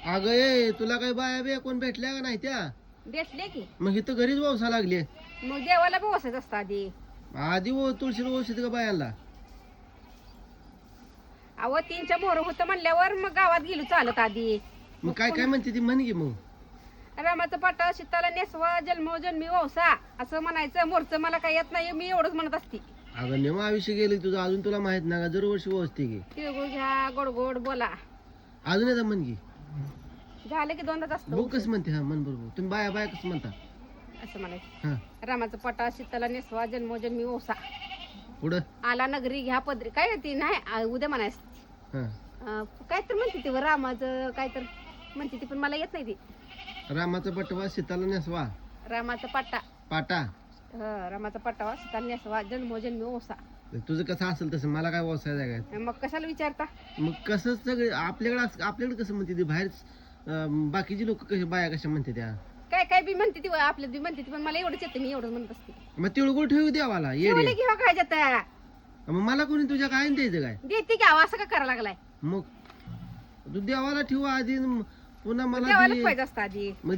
अगं ये तुला काही बाया बिया कोण भेटल्या का नाही त्या? भेटले की मग इथं घरीच वौसा लागली. मग देवाला बी वसायचं असतं आधी. आधी तुळशीला वौशीत का बायांना? अहो 3च्या मोहर होतं म्हणल्यावर मग गावात गेलो चालत आधी. मग काय काय म्हणते ती म्हण की मग. रामाचं पाटा सीताला नेसवा जन्मोजन्मी वौसा असं म्हणायचं. मोरचं मला काही येत नाही, मी एवढंच म्हणत असते. अगं नेम आयुष्य गेलं तुझं अजून तुला माहित नाही का? दरवर्षी वसते की तिळगुळ घ्या, गोड गोड बोला. अजून येतं म्हण की. झालं की दोनदाच असतं बघ कसं म्हणते. हा मन बरोबर तुम्ही बाया बाया कसं म्हणता? असं म्हणायचं. हा रामाचं पाटा सीताला नेसवा जन्मोजन्मी वौसा. पुढं. आला नगरी घ्या पदरी काय ती नाही उद्या म्हणायचं. हा काय तर म्हणते ती रामाचं काय तर म्हणते ती, पण मला येत नाही ती. रामाचा बटवा सीताला नेसवा रामाचा पाटा. पाटा. रामाचा पाटावा सीताला नेसवा जन्मोजन्मी वौसा. तुझं कसं असेल तसं मला काय वसायचं काय? मग कशाला विचारता? मग कसं सगळे आपल्याकडे कसं म्हणते ती बाहेर बाकीची लोक कशी बाया कशा म्हणते त्या? काय काय बी म्हणते ती आपल्यात बी म्हणते ती, पण मला एवढंच येते, मी एवढंच म्हणत असते. मग तिळगुळ ठेवू देवाला ठेवले येडे. घेवा काय जाता मग मला कोणी तुझ्या काय द्यायचं काय? देते की असं का करायला लागलाय? मग तू देवाला ठेवू आधी पुन्हा मला देवालाच दे. पाहिजे असतं आधी. मग